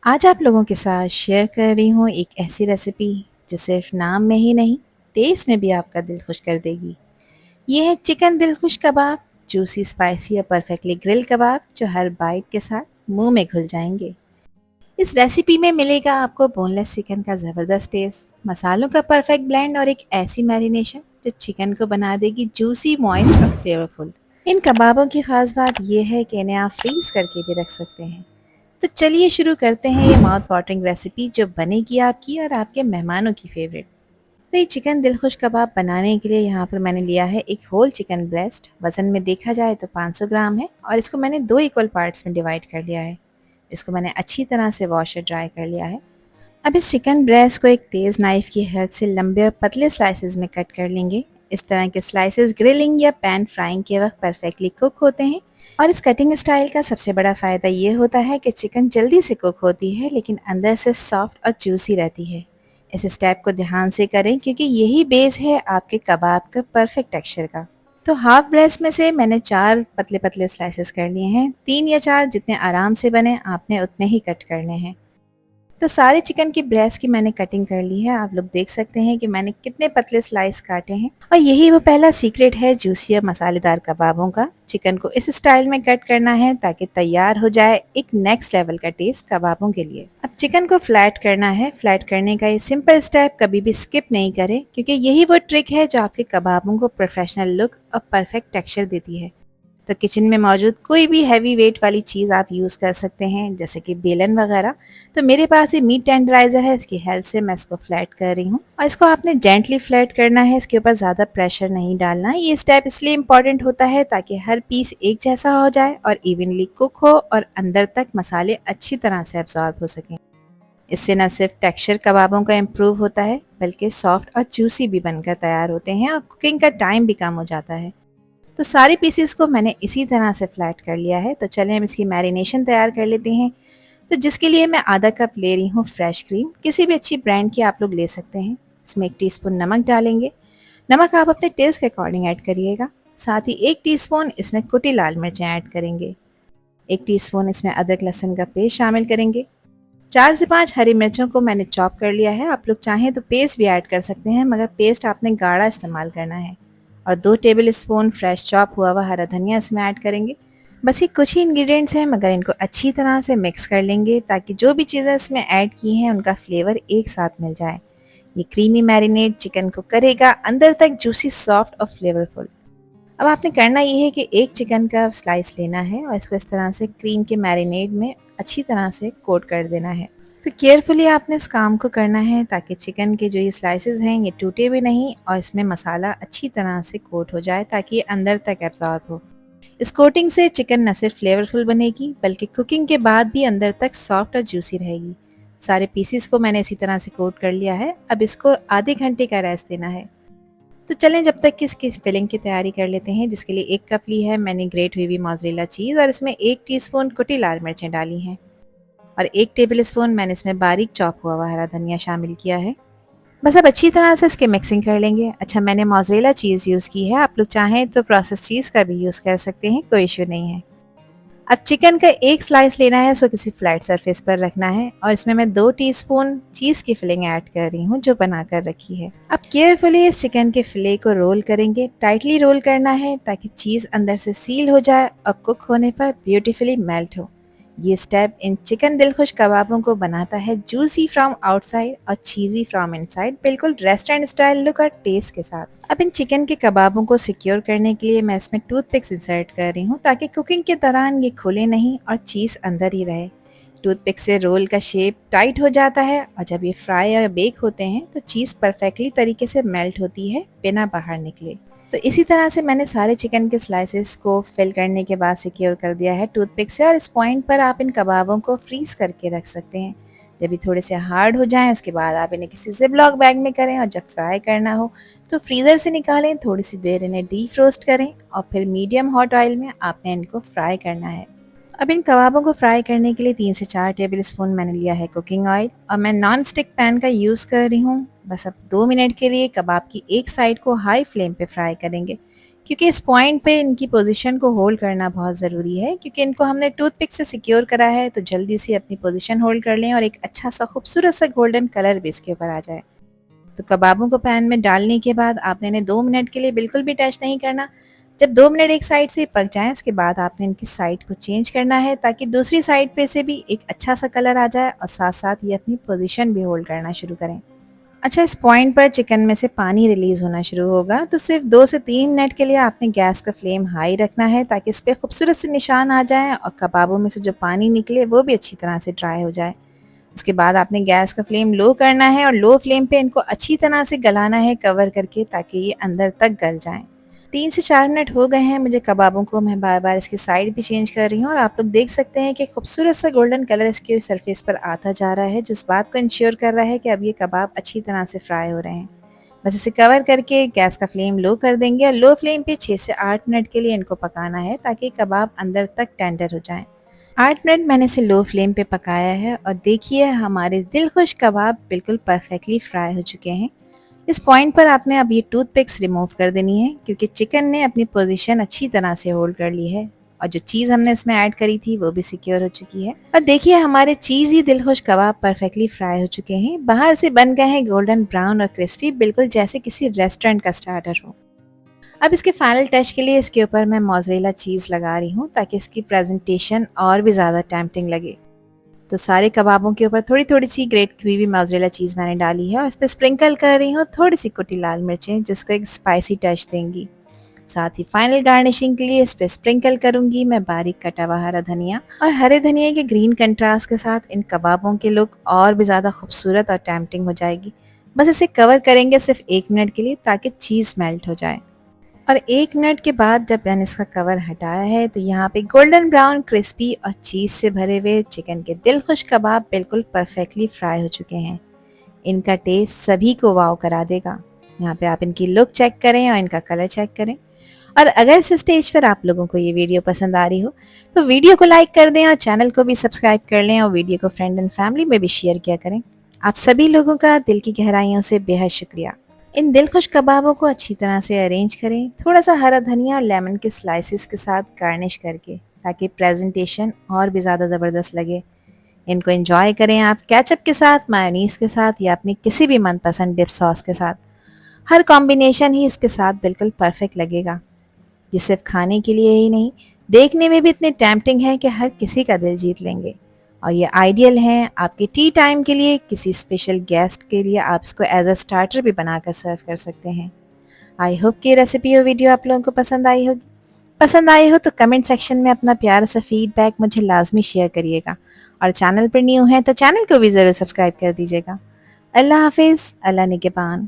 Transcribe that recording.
आज आप लोगों के साथ शेयर कर रही हूँ एक ऐसी रेसिपी जो सिर्फ नाम में ही नहीं, टेस्ट में भी आपका दिल खुश कर देगी। ये है चिकन दिलखुश कबाब, जूसी, स्पाइसी और परफेक्टली ग्रिल कबाब जो हर बाइट के साथ मुंह में घुल जाएंगे। इस रेसिपी में मिलेगा आपको बोनलेस चिकन का ज़बरदस्त टेस्ट, मसालों का परफेक्ट ब्लेंड और एक ऐसी मैरिनेशन जो चिकन को बना देगी जूसी, मॉइस्ट और फ्लेवरफुल। इन कबाबों की खास बात यह है कि इन्हें आप फ्रीज करके भी रख सकते हैं। तो चलिए शुरू करते हैं ये माउथ वाटरिंग रेसिपी जो बनेगी आपकी और आपके मेहमानों की फेवरेट। तो ये चिकन दिलखुश कबाब बनाने के लिए यहाँ पर मैंने लिया है एक होल चिकन ब्रेस्ट। वज़न में देखा जाए तो 500 ग्राम है और इसको मैंने 2 इक्वल पार्ट्स में डिवाइड कर लिया है। इसको मैंने अच्छी तरह से वॉश और ड्राई कर लिया है। अब इस चिकन ब्रेस्ट को एक तेज़ नाइफ़ की हेल्प से लंबे और पतले स्लाइसेस में कट कर लेंगे। इस तरह के स्लाइसेस ग्रिलिंग या पैन फ्राइंग के वक्त परफेक्टली कुक होते हैं। और इस कटिंग स्टाइल का सबसे बड़ा फ़ायदा ये होता है कि चिकन जल्दी से कुक होती है लेकिन अंदर से सॉफ्ट और जूसी रहती है। इस स्टेप को ध्यान से करें क्योंकि यही बेस है आपके कबाब का परफेक्ट टेक्सचर का। तो हाफ ब्रेस्ट में से मैंने 4 पतले पतले स्लाइसेस कर लिए हैं। 3 या 4 जितने आराम से बने आपने उतने ही कट करने हैं। तो सारे चिकन की ब्रेस्ट की मैंने कटिंग कर ली है। आप लोग देख सकते हैं कि मैंने कितने पतले स्लाइस काटे हैं और यही वो पहला सीक्रेट है जूसी और मसालेदार कबाबों का। चिकन को इस स्टाइल में कट करना है ताकि तैयार हो जाए एक नेक्स्ट लेवल का टेस्ट कबाबों के लिए। अब चिकन को फ्लैट करना है। फ्लैट करने का ये सिंपल स्टेप कभी भी स्किप नहीं करें क्योंकि यही वो ट्रिक है जो आपके कबाबों को प्रोफेशनल लुक और परफेक्ट टेक्सचर देती है। तो किचन में मौजूद कोई भी हैवी वेट वाली चीज़ आप यूज़ कर सकते हैं जैसे कि बेलन वगैरह। तो मेरे पास ये मीट टेंडराइज़र है, इसकी हेल्प से मैं इसको फ्लैट कर रही हूँ और इसको आपने जेंटली फ्लैट करना है, इसके ऊपर ज़्यादा प्रेशर नहीं डालना। ये स्टेप इसलिए इम्पॉर्टेंट होता है ताकि हर पीस एक जैसा हो जाए और इवनली कुक हो और अंदर तक मसाले अच्छी तरह से एब्जॉर्ब हो सकें। इससे न सिर्फ टेक्सचर कबाबों का इम्प्रूव होता है बल्कि सॉफ्ट और जूसी भी बनकर तैयार होते हैं और कुकिंग का टाइम भी कम हो जाता है। तो सारे पीसेस को मैंने इसी तरह से फ्लैट कर लिया है। तो चलें हम इसकी मैरिनेशन तैयार कर लेते हैं। तो जिसके लिए मैं आधा कप ले रही हूँ फ्रेश क्रीम, किसी भी अच्छी ब्रांड की आप लोग ले सकते हैं। इसमें 1 टीस्पून नमक डालेंगे। नमक आप अपने टेस्ट के अकॉर्डिंग ऐड करिएगा। साथ ही 1 टीस्पून इसमें कुटी लाल मिर्चें ऐड करेंगे। 1 टीस्पून इसमें अदरक लहसुन का पेस्ट शामिल करेंगे। 4 से 5 हरी मिर्चों को मैंने चॉप कर लिया है। आप लोग चाहें तो पेस्ट भी ऐड कर सकते हैं मगर पेस्ट आपने गाढ़ा इस्तेमाल करना है। और 2 टेबल स्पून फ्रेश चॉप हुआ हुआ हरा धनिया इसमें ऐड करेंगे। बस ये कुछ ही इंग्रेडिएंट्स हैं मगर इनको अच्छी तरह से मिक्स कर लेंगे ताकि जो भी चीज़ें इसमें ऐड की हैं उनका फ्लेवर एक साथ मिल जाए। ये क्रीमी मैरिनेट चिकन को करेगा अंदर तक जूसी, सॉफ्ट और फ्लेवरफुल। अब आपने करना ये है कि एक चिकन का स्लाइस लेना है और इसको इस तरह से क्रीम के मैरिनेड में अच्छी तरह से कोट कर देना है। तो केयरफुली आपने इस काम को करना है ताकि चिकन के जो ये स्लाइसेस हैं ये टूटे भी नहीं और इसमें मसाला अच्छी तरह से कोट हो जाए ताकि ये अंदर तक एब्जॉर्ब हो। इस कोटिंग से चिकन न सिर्फ फ्लेवरफुल बनेगी बल्कि कुकिंग के बाद भी अंदर तक सॉफ्ट और जूसी रहेगी। सारे पीसेस को मैंने इसी तरह से कोट कर लिया है। अब इसको आधे घंटे का रेस्ट देना है। तो चलें जब तक कि इसकी फिलिंग की तैयारी कर लेते हैं। जिसके लिए 1 कप ली है मैंने ग्रेट हुई हुई मोज़रेला चीज़ और इसमें 1 टीस्पून कुटी लाल मिर्चें डाली हैं और 1 टेबल स्पून मैंने इसमें बारीक चॉप हुआ हुआ हरा धनिया शामिल किया है। बस अब अच्छी तरह से इसके मिक्सिंग कर लेंगे। अच्छा, मैंने मोज़रेला चीज़ यूज़ की है, आप लोग चाहें तो प्रोसेस चीज़ का भी यूज़ कर सकते हैं, कोई इश्यू नहीं है। अब चिकन का एक स्लाइस लेना है, इसको किसी फ्लैट सरफेस पर रखना है और इसमें मैं 2 टीस्पून चीज़ की फिलिंग ऐड कर रही हूँ जो बनाकर रखी है। अब केयरफुली इस चिकन के फिले को रोल करेंगे। टाइटली रोल करना है ताकि चीज़ अंदर से सील हो जाए और कुक होने पर ब्यूटीफुली मेल्ट हो। ये स्टेप इन चिकन दिलखुश कबाबों को बनाता है जूसी फ्रॉम आउटसाइड और चीज़ी फ्रॉम इनसाइड, बिल्कुल रेस्टोरेंट स्टाइल लुक और टेस्ट के साथ। अब इन चिकन के कबाबों को सिक्योर करने के लिए मैं इसमें टूथपिक्स इंसर्ट कर रही हूँ ताकि कुकिंग के दौरान ये खुले नहीं और चीज़ अंदर ही रहे। टूथपिक से रोल का शेप टाइट हो जाता है और जब ये फ्राई या बेक होते हैं तो चीज़ परफेक्टली तरीके से मेल्ट होती है बिना बाहर निकले। तो इसी तरह से मैंने सारे चिकन के स्लाइसेस को फिल करने के बाद सिक्योर कर दिया है टूथपिक से और इस पॉइंट पर आप इन कबाबों को फ्रीज़ करके रख सकते हैं। जब ये थोड़े से हार्ड हो जाएं उसके बाद आप इन्हें किसी ज़िप-लॉक बैग में करें और जब फ्राई करना हो तो फ्रीज़र से निकालें, थोड़ी सी देर इन्हें डीफ्रोस्ट करें और फिर मीडियम हॉट ऑयल में आपने इनको फ्राई करना है। अब इन कबाबों को फ्राई करने के लिए 3 से 4 टेबल स्पून मैंने लिया है कुकिंग ऑयल और मैं नॉन स्टिक पैन का यूज़ कर रही हूँ। बस अब 2 मिनट के लिए कबाब की एक साइड को हाई फ्लेम पे फ्राई करेंगे क्योंकि इस पॉइंट पे इनकी पोजीशन को होल्ड करना बहुत ज़रूरी है, क्योंकि इनको हमने टूथपिक से सिक्योर करा है, तो जल्दी से अपनी पोजीशन होल्ड कर लें और एक अच्छा सा खूबसूरत सा गोल्डन कलर भी इसके ऊपर आ जाए। तो कबाबों को पैन में डालने के बाद आपने इन्हें 2 मिनट के लिए बिल्कुल भी टच नहीं करना। जब 2 मिनट एक साइड से पक जाएँ, उसके बाद आपने इनकी साइड को चेंज करना है, ताकि दूसरी साइड पे से भी एक अच्छा सा कलर आ जाए और साथ-साथ ये अपनी पोज़ीशन भी होल्ड करना शुरू करें। अच्छा, इस पॉइंट पर चिकन में से पानी रिलीज़ होना शुरू होगा, तो सिर्फ 2 से 3 मिनट के लिए आपने गैस का फ्लेम हाई रखना है, ताकि इस पे खूबसूरत से निशान आ जाएँ और कबाबों में से जो पानी निकले वो भी अच्छी तरह से ड्राई हो जाए। उसके बाद आपने गैस का फ्लेम लो करना है और लो फ्लेम पे इनको अच्छी तरह से गलाना है कवर करके, ताकि ये अंदर तक गल जाएँ। 3 से 4 मिनट हो गए हैं मुझे कबाबों को, मैं बार-बार इसकी साइड भी चेंज कर रही हूँ और आप लोग देख सकते हैं कि खूबसूरत सा गोल्डन कलर इसके सरफेस पर आता जा रहा है, जिस बात को इंश्योर कर रहा है कि अब ये कबाब अच्छी तरह से फ्राई हो रहे हैं। बस इसे कवर करके गैस का फ्लेम लो कर देंगे और लो फ्लेम पे 6 से 8 मिनट के लिए इनको पकाना है, ताकि कबाब अंदर तक टेंडर हो जाएँ। 8 मिनट मैंने इसे लो फ्लेम पे पकाया है और देखिए हमारे दिलखुश कबाब बिल्कुल परफेक्टली फ्राई हो चुके हैं। इस पॉइंट पर आपने अब ये टूथपिक्स रिमूव कर देनी है, क्योंकि चिकन ने अपनी पोजीशन अच्छी तरह से होल्ड कर ली है और जो चीज़ हमने इसमें ऐड करी थी वो भी सिक्योर हो चुकी है। और देखिए हमारे चीज़ी दिलखुश कबाब परफेक्टली फ्राई हो चुके हैं, बाहर से बन गए हैं गोल्डन ब्राउन और क्रिस्पी, बिल्कुल जैसे किसी रेस्टोरेंट का स्टार्टर हो। अब इसके फाइनल टच के लिए इसके ऊपर मैं मोज़रेला चीज़ लगा रही हूँ, ताकि इसकी प्रेजेंटेशन और भी ज़्यादा टेम्प्टिंग लगे। तो सारे कबाबों के ऊपर थोड़ी-थोड़ी सी ग्रेट की हुई मोज़रेला चीज़ मैंने डाली है और इस पे स्प्रिंकल कर रही हूँ थोड़ी-सी कुटी लाल मिर्चें, जिसको एक स्पाइसी टच देंगी। साथ ही फाइनल गार्निशिंग के लिए इस पे स्प्रिंकल करूँगी मैं बारीक कटा हुआ हरा धनिया, और हरे धनिया के ग्रीन कंट्रास्ट के साथ इन कबाबों के लुक और भी ज़्यादा खूबसूरत और टेम्प्टिंग हो जाएगी। बस इसे कवर करेंगे सिर्फ 1 मिनट के लिए, ताकि चीज़ मेल्ट हो जाए। और 1 मिनट के बाद जब मैंने इसका कवर हटाया है, तो यहाँ पे गोल्डन ब्राउन क्रिस्पी और चीज़ से भरे हुए चिकन के दिलखुश कबाब बिल्कुल परफेक्टली फ्राई हो चुके हैं। इनका टेस्ट सभी को वाव करा देगा। यहाँ पे आप इनकी लुक चेक करें और इनका कलर चेक करें। और अगर इस स्टेज पर आप लोगों को ये वीडियो पसंद आ रही हो, तो वीडियो को लाइक कर दें और चैनल को भी सब्सक्राइब कर लें और वीडियो को फ्रेंड एंड फैमिली में भी शेयर किया करें। आप सभी लोगों का दिल की गहराइयों से बेहद शुक्रिया। इन दिलखुश कबाबों को अच्छी तरह से अरेंज करें, थोड़ा सा हरा धनिया और लेमन के स्लाइसेस के साथ गार्निश करके, ताकि प्रेजेंटेशन और भी ज़्यादा ज़बरदस्त लगे। इनको एंजॉय करें आप केचप के साथ, मायोनीज़ के साथ या अपनी किसी भी मनपसंद डिप सॉस के साथ। हर कॉम्बिनेशन ही इसके साथ बिल्कुल परफेक्ट लगेगा। ये सिर्फ खाने के लिए ही नहीं, देखने में भी इतने टेम्प्टिंग है कि हर किसी का दिल जीत लेंगे। और ये आइडियल हैं आपके टी टाइम के लिए, किसी स्पेशल गेस्ट के लिए आप इसको एज अ स्टार्टर भी बनाकर सर्व कर सकते हैं। आई होप कि रेसिपी और वीडियो आप लोगों को पसंद आई होगी। पसंद आई हो तो कमेंट सेक्शन में अपना प्यारा सा फीडबैक मुझे लाजमी शेयर करिएगा, और चैनल पर न्यू हैं तो चैनल को भी ज़रूर सब्सक्राइब कर दीजिएगा। अल्लाह हाफिज़, अल्लाह निगहबान।